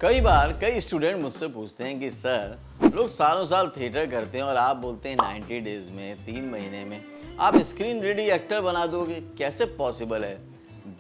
कई बार कई स्टूडेंट मुझसे पूछते हैं कि सर, लोग सालों साल थिएटर करते हैं और आप बोलते हैं 90 डेज में 3 महीने में आप स्क्रीन रेडी एक्टर बना दोगे, कैसे पॉसिबल है?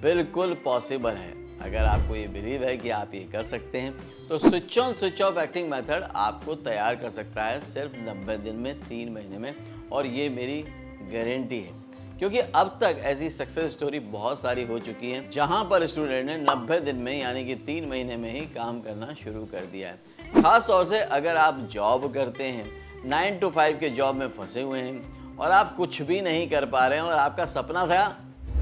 बिल्कुल पॉसिबल है। अगर आपको ये बिलीव है कि आप ये कर सकते हैं तो switch on switch off acting method आपको तैयार कर सकता है सिर्फ 90 दिन में 3 महीने में। और ये मेरी गारंटी है, क्योंकि अब तक ऐसी सक्सेस स्टोरी बहुत सारी हो चुकी है जहां पर स्टूडेंट ने 90 दिन में यानी कि 3 महीने में ही काम करना शुरू कर दिया है। खास तौर से अगर आप जॉब करते हैं, 9 to 5 के जॉब में फंसे हुए हैं और आप कुछ भी नहीं कर पा रहे हैं और आपका सपना था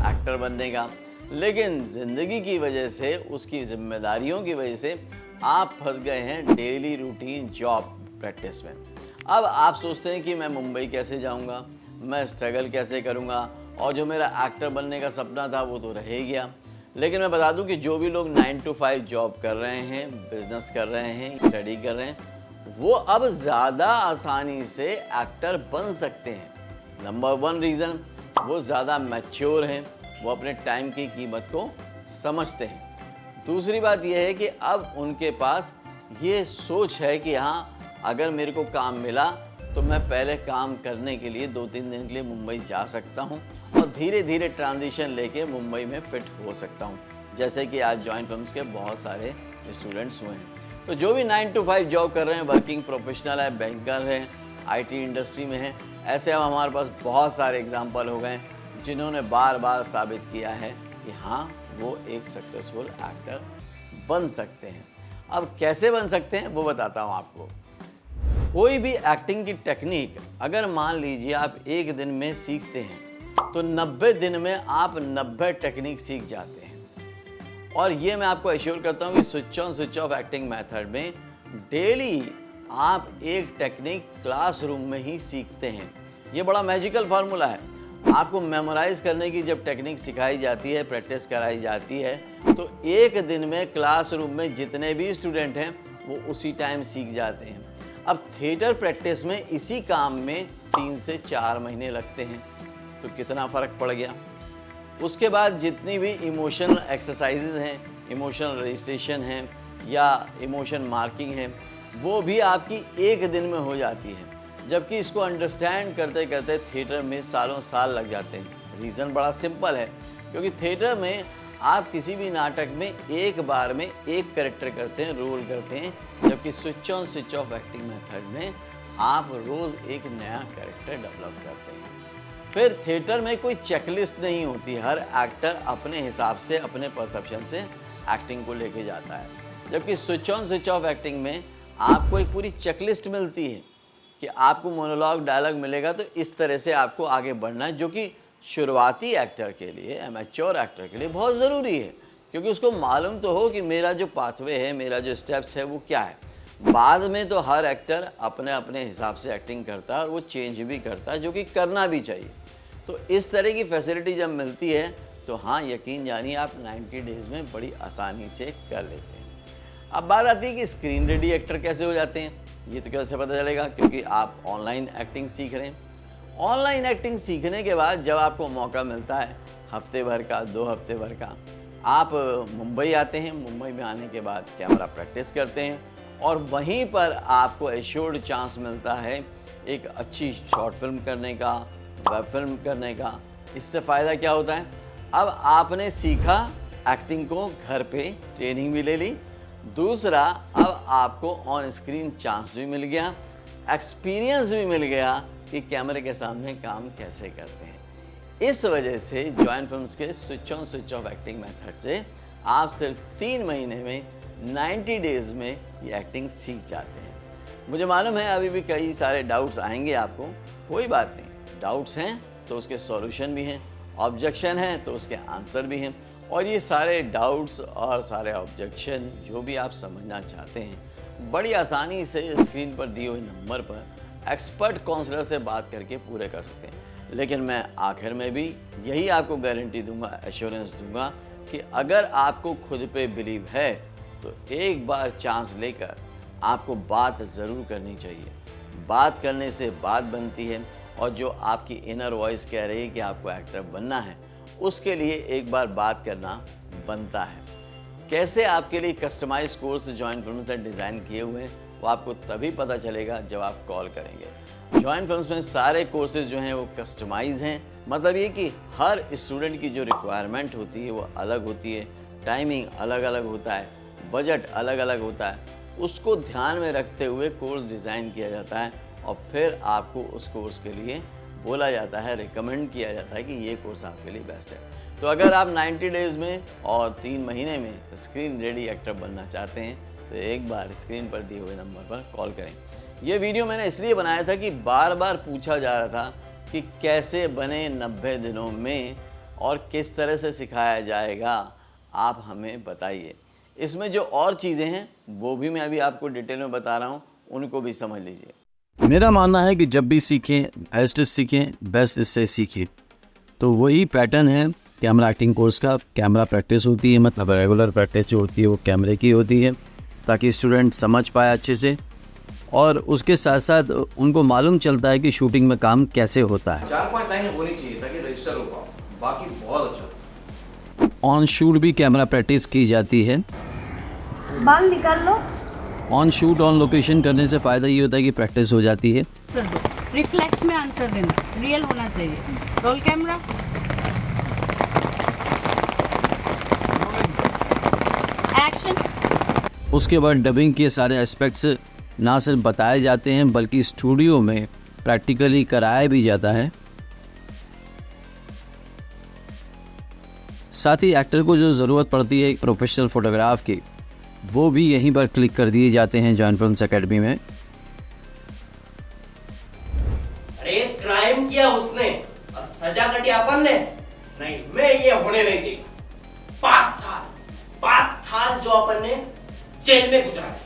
एक्टर बनने का, लेकिन ज़िंदगी की वजह से, उसकी जिम्मेदारियों की वजह से आप फंस गए हैं डेली रूटीन जॉब प्रैक्टिस में। अब आप सोचते हैं कि मैं मुंबई कैसे जाऊंगा, मैं स्ट्रगल कैसे करूंगा, और जो मेरा एक्टर बनने का सपना था वो तो रह ही गया। लेकिन मैं बता दूं कि जो भी लोग 9 to 5 जॉब कर रहे हैं, बिजनेस कर रहे हैं, स्टडी कर रहे हैं, वो अब ज़्यादा आसानी से एक्टर बन सकते हैं। नंबर 1 रीज़न, वो ज़्यादा मैच्योर हैं, वो अपने टाइम की कीमत को समझते हैं। दूसरी बात यह है कि अब उनके पास ये सोच है कि हाँ, अगर मेरे को काम मिला तो मैं पहले काम करने के लिए 2-3 दिन के लिए मुंबई जा सकता हूं और धीरे धीरे ट्रांजिशन लेके मुंबई में फिट हो सकता हूं, जैसे कि आज जॉइंट फिल्म्स के बहुत सारे स्टूडेंट्स हुए हैं। तो जो भी 9 to 5 जॉब कर रहे हैं, वर्किंग प्रोफेशनल है, बैंकर हैं, आईटी इंडस्ट्री में हैं, ऐसे अब हमारे पास बहुत सारे एग्जाम्पल हो गए जिन्होंने बार बार साबित किया है कि हाँ, वो एक सक्सेसफुल एक्टर बन सकते हैं। अब कैसे बन सकते हैं वो बताता हूँ आपको। कोई भी एक्टिंग की टेक्निक अगर मान लीजिए आप एक दिन में सीखते हैं तो 90 दिन में आप 90 टेक्निक सीख जाते हैं। और ये मैं आपको एश्योर करता हूँ कि switch on switch off acting method में डेली आप एक टेक्निक क्लासरूम में ही सीखते हैं। ये बड़ा मैजिकल फार्मूला है। आपको मेमोराइज करने की जब टेक्निक सिखाई जाती है, प्रैक्टिस कराई जाती है, तो एक दिन में क्लासरूम में जितने भी स्टूडेंट हैं वो उसी टाइम सीख जाते हैं। अब थिएटर प्रैक्टिस में इसी काम में 3 से 4 महीने लगते हैं, तो कितना फ़र्क पड़ गया। उसके बाद जितनी भी इमोशनल एक्सरसाइजेज हैं, इमोशनल रजिस्ट्रेशन हैं या इमोशन मार्किंग है, वो भी आपकी एक दिन में हो जाती है, जबकि इसको अंडरस्टैंड करते करते थिएटर में सालों साल लग जाते हैं। रीज़न बड़ा सिंपल है, क्योंकि थिएटर में आप किसी भी नाटक में एक बार में एक कैरेक्टर करते हैं, रोल करते हैं, जबकि switch on switch off acting method में आप रोज़ एक नया कैरेक्टर डेवलप करते हैं। फिर थिएटर में कोई चेकलिस्ट नहीं होती, हर एक्टर अपने हिसाब से, अपने परसेप्शन से एक्टिंग को लेके जाता है, जबकि switch on switch off acting में आपको एक पूरी चेकलिस्ट मिलती है कि आपको मोनोलॉग डायलॉग मिलेगा तो इस तरह से आपको आगे बढ़ना है, जो कि शुरुआती एक्टर के लिए, मैच्योर एक्टर के लिए बहुत ज़रूरी है, क्योंकि उसको मालूम तो हो कि मेरा जो पाथवे है, मेरा जो स्टेप्स है वो क्या है। बाद में तो हर एक्टर अपने अपने हिसाब से एक्टिंग करता है और वो चेंज भी करता है, जो कि करना भी चाहिए। तो इस तरह की फैसिलिटी जब मिलती है तो हाँ, यकीन जानिए आप 90 डेज़ में बड़ी आसानी से कर लेते हैं। अब बात आती है कि स्क्रीन रेडी एक्टर कैसे हो जाते हैं। ये तो कैसे पता चलेगा, क्योंकि आप ऑनलाइन एक्टिंग सीख रहे हैं। ऑनलाइन एक्टिंग सीखने के बाद जब आपको मौका मिलता है, हफ्ते भर का, 2 हफ्ते भर का, आप मुंबई आते हैं। मुंबई में आने के बाद कैमरा प्रैक्टिस करते हैं और वहीं पर आपको एश्योर्ड चांस मिलता है एक अच्छी शॉर्ट फिल्म करने का, वेब फिल्म करने का। इससे फ़ायदा क्या होता है, अब आपने सीखा एक्टिंग को, घर पे ट्रेनिंग भी ले ली। दूसरा, अब आपको ऑन स्क्रीन चांस भी मिल गया, एक्सपीरियंस भी मिल गया कि कैमरे के सामने काम कैसे करते हैं। इस वजह से जॉइंट फिल्म्स के switch on switch off acting method से आप सिर्फ 3 महीने में, 90 डेज़ में ये एक्टिंग सीख जाते हैं। मुझे मालूम है अभी भी कई सारे डाउट्स आएंगे आपको, कोई बात नहीं। डाउट्स हैं तो उसके सॉल्यूशन भी हैं, ऑब्जेक्शन हैं तो उसके आंसर भी हैं, और ये सारे डाउट्स और सारे ऑब्जेक्शन जो भी आप समझना चाहते हैं, बड़ी आसानी से स्क्रीन पर दिए हुए नंबर पर एक्सपर्ट काउंसलर से बात करके पूरे कर सकते हैं। लेकिन मैं आखिर में भी यही आपको गारंटी दूंगा, एश्योरेंस दूंगा कि अगर आपको खुद पे बिलीव है तो एक बार चांस लेकर आपको बात ज़रूर करनी चाहिए। बात करने से बात बनती है, और जो आपकी इनर वॉइस कह रही है कि आपको एक्टर बनना है, उसके लिए एक बार बात करना बनता है। कैसे आपके लिए कस्टमाइज कोर्स जॉइन फिल्म से डिज़ाइन किए हुए हैं वो आपको तभी पता चलेगा जब आप कॉल करेंगे। जॉइन फिल्म्स में सारे कोर्सेज जो हैं वो कस्टमाइज हैं, मतलब ये कि हर स्टूडेंट की जो रिक्वायरमेंट होती है वो अलग होती है, टाइमिंग अलग अलग होता है, बजट अलग अलग होता है। उसको ध्यान में रखते हुए कोर्स डिज़ाइन किया जाता है और फिर आपको उस कोर्स के लिए बोला जाता है, रिकमेंड किया जाता है कि ये कोर्स आपके लिए बेस्ट है। तो अगर आप 90 डेज़ में और 3 महीने में स्क्रीन रेडी एक्टर बनना चाहते हैं तो एक बार स्क्रीन पर दिए हुए नंबर पर कॉल करें। ये वीडियो मैंने इसलिए बनाया था कि बार बार पूछा जा रहा था कि कैसे बने 90 दिनों में और किस तरह से सिखाया जाएगा, आप हमें बताइए। इसमें जो और चीज़ें हैं वो भी मैं अभी आपको डिटेल में बता रहा हूँ, उनको भी समझ लीजिए। मेरा मानना है कि जब भी सीखें बेस्ट सीखें, बेस्ट से सीखें। तो वही पैटर्न है कैमरा एक्टिंग कोर्स का। कैमरा प्रैक्टिस होती है, मतलब रेगुलर प्रैक्टिस जो होती है वो कैमरे की होती है, ताकि स्टूडेंट समझ पाए अच्छे से, और उसके साथ साथ उनको मालूम चलता है कि शूटिंग में काम कैसे होता है। 4-5 लाइन होनी चाहिए ताकि रजिस्टर हो पाओ, बाकी बहुत अच्छा। ऑन शूट भी कैमरा प्रैक्टिस की जाती है। बाल निकाल लो। ऑन शूट ऑन लोकेशन करने से फ़ायदा ये होता है कि प्रैक्टिस हो जाती है। रिफ्लेक्स में आंसर देना, रियल होना चाहिए। Roll camera, action. उसके बाद डबिंग के सारे एस्पेक्ट्स ना सिर्फ बताए जाते हैं बल्कि स्टूडियो में प्रैक्टिकली कराया भी जाता है। साथ ही एक्टर को जो ज़रूरत पड़ती है प्रोफेशनल फोटोग्राफ की, वो भी यहीं पर क्लिक कर दिए जाते हैं जॉइन फिल्म्स एकेडमी में। अरे क्राइम किया उसने और सजा कटी अपन ने, नहीं मैं ये होने नहीं देगा। 5 साल जो अपन ने जेल में गुजारे।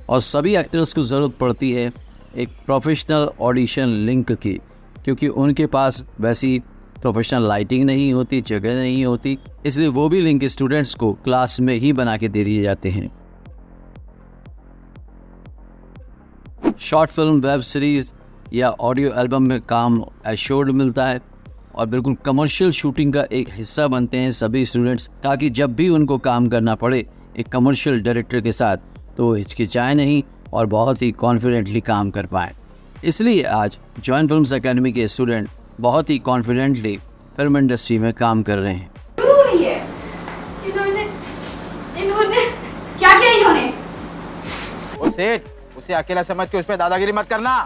और सभी एक्टर्स को ज़रूरत पड़ती है एक प्रोफेशनल ऑडिशन लिंक की, क्योंकि उनके पास वैसी प्रोफेशनल लाइटिंग नहीं होती, जगह नहीं होती, इसलिए वो भी लिंक स्टूडेंट्स को क्लास में ही बना के दे दिए जाते हैं। शॉर्ट फिल्म, वेब सीरीज़ या ऑडियो एल्बम में काम एश्योर्ड मिलता है और बिल्कुल कमर्शियल शूटिंग का एक हिस्सा बनते हैं सभी स्टूडेंट्स, ताकि जब भी उनको काम करना पड़े एक कमर्शियल डायरेक्टर के साथ तो वो हिचकिचाए नहीं और बहुत ही कॉन्फिडेंटली काम कर पाएँ। इसलिए आज जॉइन फिल्म्स एकेडमी के स्टूडेंट बहुत ही कॉन्फिडेंटली फिल्म इंडस्ट्री में काम कर रहे हैं। क्यों रो रही है? इन्होंने क्या किया इन्होंने? ओ सेठ, उसे अकेला समझ के उस पर दादागिरी मत करना।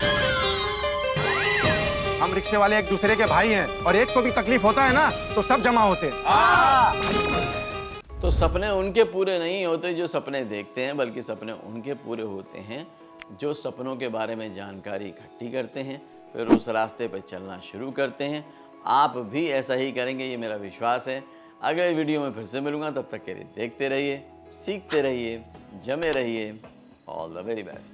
हम रिक्शे वाले एक दूसरे के भाई हैं और एक को भी तकलीफ होता है ना तो सब जमा होते हैं। तो सपने उनके पूरे नहीं होते जो सपने देखते हैं, बल्कि सपने उनके पूरे होते हैं जो सपनों के बारे में जानकारी इकट्ठी करते हैं, फिर उस रास्ते पर चलना शुरू करते हैं। आप भी ऐसा ही करेंगे, ये मेरा विश्वास है। अगले वीडियो में फिर से मिलूंगा, तब तक के लिए देखते रहिए, सीखते रहिए, जमे रहिए। All the very best.